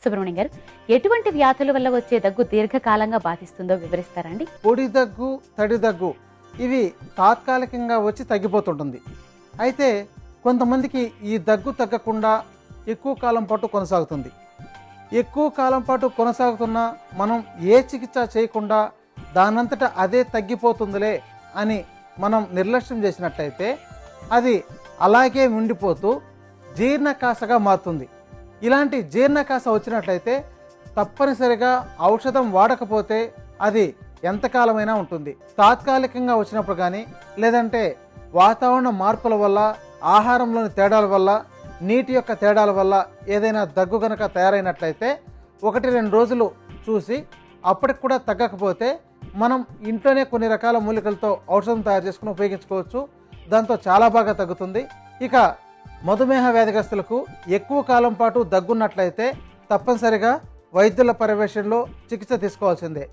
సుబ్రహ్మణ్యం గారు, ఎటువంటి వ్యాధుల వల్ల వచ్చే దగ్గు దీర్ఘకాలంగా బాధిస్తుందో వివరిస్తారండి? పొడి దగ్గు, తడి దగ్గు ఇవి తాత్కాలికంగా వచ్చి తగ్గిపోతుంటుంది. అయితే కొంతమందికి ఈ దగ్గు తగ్గకుండా ఎక్కువ కాలం పాటు కొనసాగుతుంది. ఎక్కువ కాలం పాటు కొనసాగుతున్నా మనం ఏ చికిత్స చేయకుండా దానంతటా అదే తగ్గిపోతుందిలే అని మనం నిర్లక్ష్యం చేసినట్లయితే అది అలాగే ఉండిపోతూ జీర్ణకాశగా మారుతుంది. ఇలాంటి జీర్ణకాశ వచ్చినట్లయితే తప్పనిసరిగా ఔషధం వాడకపోతే అది ఎంతకాలమైనా ఉంటుంది. తాత్కాలికంగా వచ్చినప్పుడు కానీ, లేదంటే వాతావరణ మార్పుల వల్ల, ఆహారంలోని తేడాల వల్ల, నీటి యొక్క తేడాల వల్ల ఏదైనా దగ్గు గనక తయారైనట్లయితే 1-2 రోజులు చూసి అప్పటికి కూడా తగ్గకపోతే మనం ఇంట్లోనే కొన్ని రకాల మూలికలతో ఔషధం తయారు చేసుకుని ఉపయోగించుకోవచ్చు. దాంతో చాలా బాగా తగ్గుతుంది. ఇక మధుమేహ వ్యాధిగ్రస్తులకు ఎక్కువ కాలం పాటు దగ్గున్నట్లయితే తప్పనిసరిగా వైద్యుల పర్యవేక్షణలో చికిత్స తీసుకోవాల్సిందే.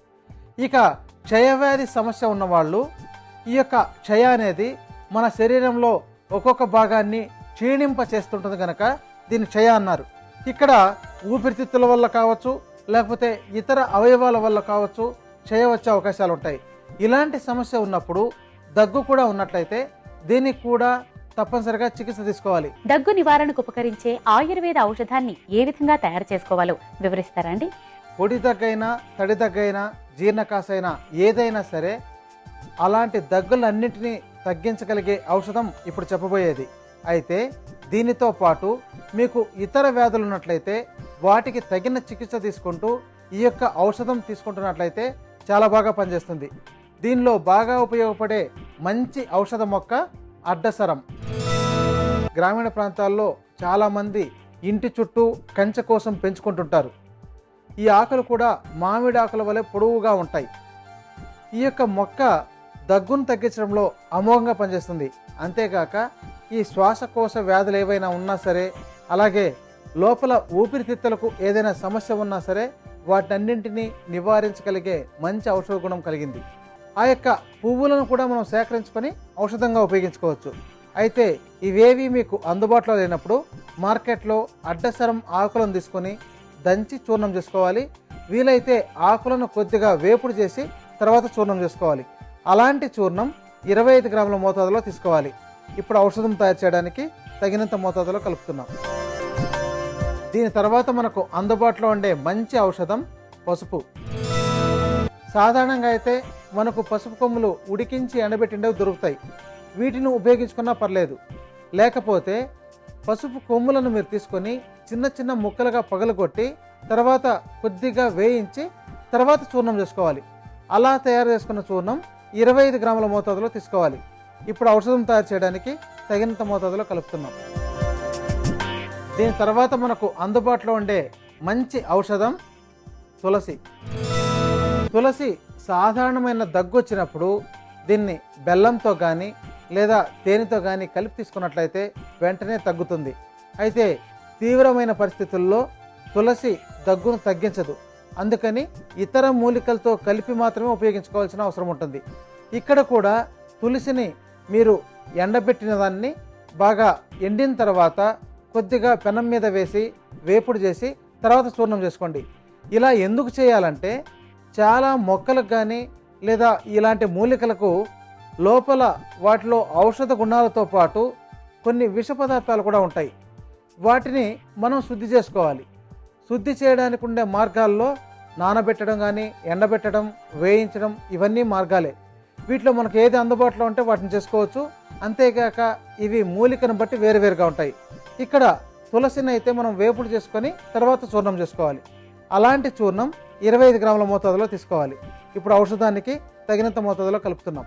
ఇక క్షయవ్యాధి సమస్య ఉన్నవాళ్ళు, ఈ యొక్క క్షయ అనేది మన శరీరంలో ఒక్కొక్క భాగాన్ని క్షీణింప చేస్తుంటుంది కనుక దీన్ని క్షయ అన్నారు. ఇక్కడ ఊపిరితిత్తుల వల్ల కావచ్చు, లేకపోతే ఇతర అవయవాల వల్ల కావచ్చు క్షయ వచ్చే అవకాశాలు ఉంటాయి. ఇలాంటి సమస్య ఉన్నప్పుడు దగ్గు కూడా ఉన్నట్లయితే దీనికి కూడా తప్పనిసరిగా చికిత్స తీసుకోవాలి. దగ్గు నివారణకు ఉపకరించే ఆయుర్వేద ఔషధాన్ని ఏ విధంగా తయారు చేసుకోవాలో వివరిస్తారండి? పొడి దగ్గైనా, తడి దగ్గైనా, జీర్ణకాశైనా ఏదైనా సరే అలాంటి దగ్గులన్నింటినీ తగ్గించగలిగే ఔషధం ఇప్పుడు చెప్పబోయేది. అయితే దీనితో పాటు మీకు ఇతర వ్యాధులు ఉన్నట్లయితే వాటికి తగిన చికిత్స తీసుకుంటూ ఈ యొక్క ఔషధం తీసుకుంటున్నట్లయితే చాలా బాగా పనిచేస్తుంది. దీనిలో బాగా ఉపయోగపడే మంచి ఔషధ మొక్క అడ్డసరం. గ్రామీణ ప్రాంతాల్లో చాలామంది ఇంటి చుట్టూ కంచె కోసం పెంచుకుంటుంటారు. ఈ ఆకులు కూడా మామిడి ఆకుల వలె పొడవుగా ఉంటాయి. ఈ యొక్క మొక్క దగ్గును తగ్గించడంలో అమోఘంగా పనిచేస్తుంది. అంతేకాక ఈ శ్వాసకోశ వ్యాధులు ఏవైనా ఉన్నా సరే, అలాగే లోపల ఊపిరితిత్తులకు ఏదైనా సమస్య ఉన్నా సరే వాటన్నింటినీ నివారించగలిగే మంచి ఔషధ గుణం కలిగింది. ఆ యొక్క పువ్వులను కూడా మనం సేకరించుకొని ఔషధంగా ఉపయోగించుకోవచ్చు. అయితే ఇవేవి మీకు అందుబాటులో లేనప్పుడు మార్కెట్లో అడ్డసరం ఆకులను తీసుకొని దంచి చూర్ణం చేసుకోవాలి. వీలైతే ఆకులను కొద్దిగా వేపుడు చేసి తర్వాత చూర్ణం చేసుకోవాలి. అలాంటి చూర్ణం 25 గ్రాముల మోతాదులో తీసుకోవాలి. ఇప్పుడు ఔషధం తయారు చేయడానికి తగినంత మోతాదులో కలుపుతున్నాం. దీని తర్వాత మనకు అందుబాటులో ఉండే మంచి ఔషధం పసుపు. సాధారణంగా అయితే మనకు పసుపు కొమ్ములు ఉడికించి ఎండబెట్టిండవి దొరుకుతాయి. వీటిని ఉపయోగించుకున్నా పర్లేదు. లేకపోతే పసుపు కొమ్ములను మీరు తీసుకొని చిన్న చిన్న ముక్కలుగా పగలగొట్టి తర్వాత కొద్దిగా వేయించి తర్వాత చూర్ణం చేసుకోవాలి. అలా తయారు చేసుకున్న చూర్ణం 25 గ్రాముల మోతాదులో తీసుకోవాలి. ఇప్పుడు ఔషధం తయారు చేయడానికి తగినంత మోతాదులో కలుపుతున్నాం. దీని తర్వాత మనకు అందుబాటులో ఉండే మంచి ఔషధం తులసి. తులసి సాధారణమైన దగ్గు వచ్చినప్పుడు దీన్ని బెల్లంతో కానీ లేదా తేనెతో కానీ కలిపి తీసుకున్నట్లయితే వెంటనే తగ్గుతుంది. అయితే తీవ్రమైన పరిస్థితుల్లో తులసి దగ్గును తగ్గించదు. అందుకని ఇతర మూలికలతో కలిపి మాత్రమే ఉపయోగించుకోవాల్సిన అవసరం ఉంటుంది. ఇక్కడ కూడా తులసిని మీరు ఎండబెట్టిన దాన్ని బాగా ఎండిన తర్వాత కొద్దిగా పెనం మీద వేసి వేపుడు చేసి తర్వాత చూర్ణం చేసుకోండి. ఇలా ఎందుకు చేయాలంటే చాలా మొక్కలకు కానీ లేదా ఇలాంటి మూలికలకు లోపల వాటిలో ఔషధ గుణాలతో పాటు కొన్ని విష పదార్థాలు కూడా ఉంటాయి. వాటిని మనం శుద్ధి చేసుకోవాలి. శుద్ధి చేయడానికి ఉండే మార్గాల్లో నానబెట్టడం కానీ, ఎండబెట్టడం, వేయించడం ఇవన్నీ మార్గాలే. వీటిలో మనకు ఏది అందుబాటులో ఉంటే వాటిని చేసుకోవచ్చు. అంతేకాక ఇవి మూలికను బట్టి వేరువేరుగా ఉంటాయి. ఇక్కడ తులసిని అయితే మనం వేపుడు చేసుకొని తర్వాత చూర్ణం చేసుకోవాలి. అలాంటి చూర్ణం 25 గ్రాముల మోతాదులో తీసుకోవాలి. ఇప్పుడు ఔషధానికి తగినంత మోతాదులో కలుపుతున్నాం.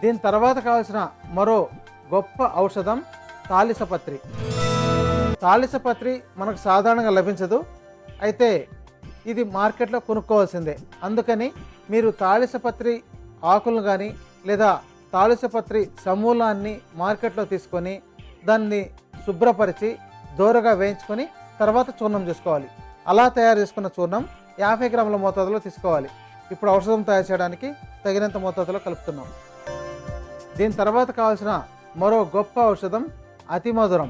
దీని తర్వాత కావాల్సిన మరో గొప్ప ఔషధం తాలిసపత్రి. తాలిసపత్రి మనకు సాధారణంగా లభించదు. అయితే ఇది మార్కెట్లో కొనుక్కోవాల్సిందే. అందుకని మీరు తాలిసపత్రి ఆకులను కానీ లేదా తాలిసపత్రి సమూలాన్ని మార్కెట్లో తీసుకొని దాన్ని శుభ్రపరిచి దోరగా వేయించుకొని తర్వాత చూర్ణం చేసుకోవాలి. అలా తయారు చేసుకున్న చూర్ణం 50 గ్రాముల మోతాదులో తీసుకోవాలి. ఇప్పుడు ఔషధం తయారు చేయడానికి తగినంత మోతాదులో కలుపుతున్నాం. దీని తర్వాత కావాల్సిన మరో గొప్ప ఔషధం అతి మధురం.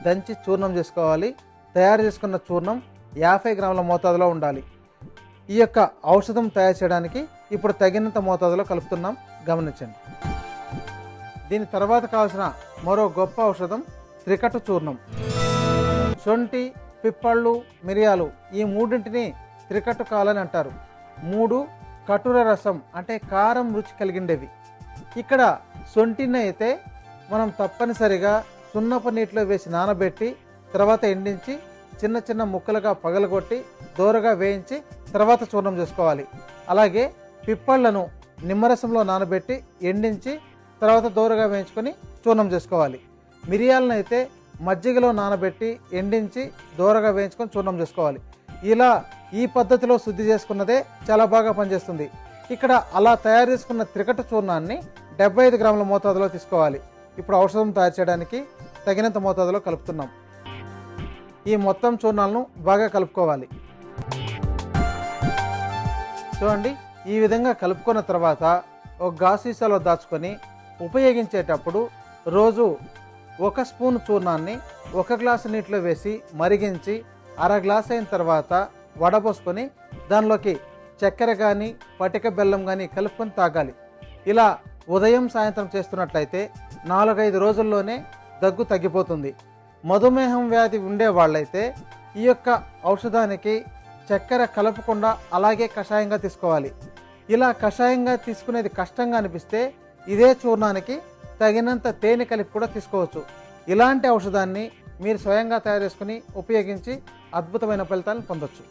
దంచి చూర్ణం చేసుకోవాలి. తయారు చేసుకున్న చూర్ణం 50 గ్రాముల మోతాదులో ఉండాలి. ఈ యొక్క ఔషధం తయారు చేయడానికి ఇప్పుడు తగినంత మోతాదులో కలుపుతున్నాం, గమనించండి. దీని తర్వాత కావాల్సిన మరో గొప్ప ఔషధం త్రికట్టు చూర్ణం. శొంఠి, పిప్పళ్ళు, మిరియాలు ఈ మూడింటిని త్రికట్టు కాలని అంటారు. 3 కటుర రసం అంటే కారం రుచి కలిగిండేవి. ఇక్కడ శొంఠిని అయితే మనం తప్పనిసరిగా సున్నపు నీటిలో వేసి నానబెట్టి తర్వాత ఎండించి చిన్న చిన్న ముక్కలుగా పగలగొట్టి దోరగా వేయించి తర్వాత చూర్ణం చేసుకోవాలి. అలాగే పిప్పళ్లను నిమ్మరసంలో నానబెట్టి ఎండించి తర్వాత దోరగా వేయించుకొని చూర్ణం చేసుకోవాలి. మిరియాలను అయితే మజ్జిగలో నానబెట్టి ఎండించి దోరగా వేయించుకొని చూర్ణం చేసుకోవాలి. ఇలా ఈ పద్ధతిలో శుద్ధి చేసుకున్నదే చాలా బాగా పనిచేస్తుంది. ఇక్కడ అలా తయారు చేసుకున్న త్రికట్టు చూర్ణాన్ని 75 గ్రాముల మోతాదులో తీసుకోవాలి. ఇప్పుడు ఔషధం తయారు చేయడానికి తగినంత మోతాదులో కలుపుతున్నాం. ఈ మొత్తం చూర్ణాలను బాగా కలుపుకోవాలి. చూడండి, ఈ విధంగా కలుపుకున్న తర్వాత ఒక గాజు సీసాలో దాచుకొని ఉపయోగించేటప్పుడు రోజు 1 స్పూన్ చూర్ణాన్ని 1 గ్లాసు నీటిలో వేసి మరిగించి అర గ్లాస్ అయిన తర్వాత వడపోసుకొని దానిలోకి చక్కెర కానీ పటిక బెల్లం కానీ కలుపుకొని తాగాలి. ఇలా ఉదయం సాయంత్రం చేస్తున్నట్లయితే 4-5 రోజుల్లోనే దగ్గు తగ్గిపోతుంది. మధుమేహం వ్యాధి ఉండే వాళ్ళైతే ఈ యొక్క ఔషధానికి చక్కెర కలపకుండా అలాగే కషాయంగా తీసుకోవాలి. ఇలా కషాయంగా తీసుకునేది కష్టంగా అనిపిస్తే ఇదే చూర్ణానికి తగినంత తేనె కలిపి కూడా తీసుకోవచ్చు. ఇలాంటి ఔషధాన్ని మీరు స్వయంగా తయారు చేసుకుని ఉపయోగించి అద్భుతమైన ఫలితాలను పొందొచ్చు.